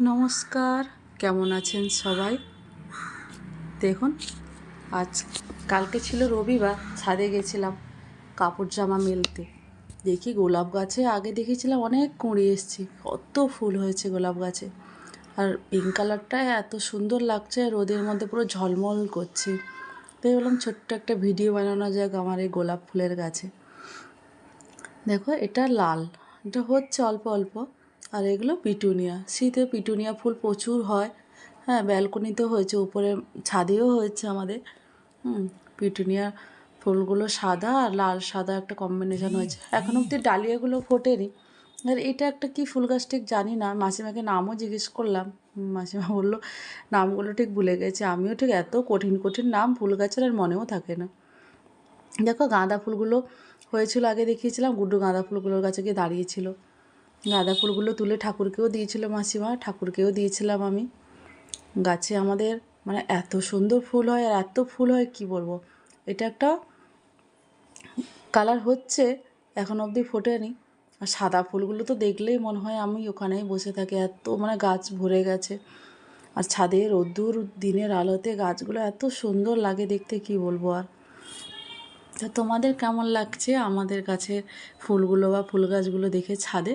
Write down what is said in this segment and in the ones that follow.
নমস্কার, কেমন আছেন সবাই? দেখুন, আজ কালকে ছিল রবিবার, ছাদে গেছিলাম কাপড় জামা মেলতে। দেখি গোলাপ গাছে আগে দেখেছিলাম অনেক কুঁড়ি এসছে, কত ফুল হয়েছে গোলাপ গাছে। আর পিঙ্ক কালারটা এত সুন্দর লাগছে, রোদের মধ্যে পুরো ঝলমল করছে। তাই বললাম ছোট্ট একটা ভিডিও বানানো যাক আমার এই গোলাপ ফুলের গাছে। দেখো, এটা লাল, এটা হচ্ছে অল্প অল্প। আর এগুলো পিটুনিয়া, শীতে পিটুনিয়া ফুল প্রচুর হয়। হ্যাঁ, ব্যালকনিতেও হয়েছে, উপরে ছাদেও হয়েছে আমাদের। পিটুনিয়া ফুলগুলো সাদা আর লাল সাদা একটা কম্বিনেশন হয়েছে। এখন অব্দি ডালিয়াগুলো ফোটেনি। আর এটা একটা কি ফুল গাছ ঠিক জানি না, মাসিমাকে নামও জিজ্ঞেস করলাম। মাসিমা বললো নামগুলো ঠিক ভুলে গেছে। আমিও ঠিক এত কঠিন কঠিন নাম ফুল গাছের আর মনেও থাকে না। দেখো, গাঁদা ফুলগুলো হয়েছিল, আগে দেখিয়েছিলাম গুড্ডু গাঁদা ফুলগুলোর কাছে গিয়ে দাঁড়িয়েছিল। গাঁদা ফুলগুলো তুলে ঠাকুরকেও দিয়েছিল মাসিমা, ঠাকুরকেও দিয়েছিলাম আমি। গাছে আমাদের মানে এত সুন্দর ফুল হয়, আর এত ফুল হয় কি বলবো। এটা একটা কালার হচ্ছে, এখন অবধি ফোটেনি। আর সাদা ফুলগুলো তো দেখলেই মনে হয় আমি ওখানেই বসে থাকি, এত মানে গাছ ভরে গেছে। আর ছাদে রোদ্দুর দিনের আলোতে গাছগুলো এত সুন্দর লাগে দেখতে, কি বলবো আর। তা তোমাদের কেমন লাগছে আমাদের কাছে ফুলগুলো বা ফুল গাছগুলো দেখে ছাদে?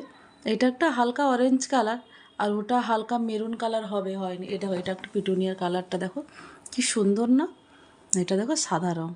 এটা একটা হালকা অরেঞ্জ কালার, আর ওটা হালকা মেরুন কালার হবে, হয়নি। এটা একটা পিটুনিয়ার কালারটা দেখো কি সুন্দর না, এটা দেখো সাদা রঙ।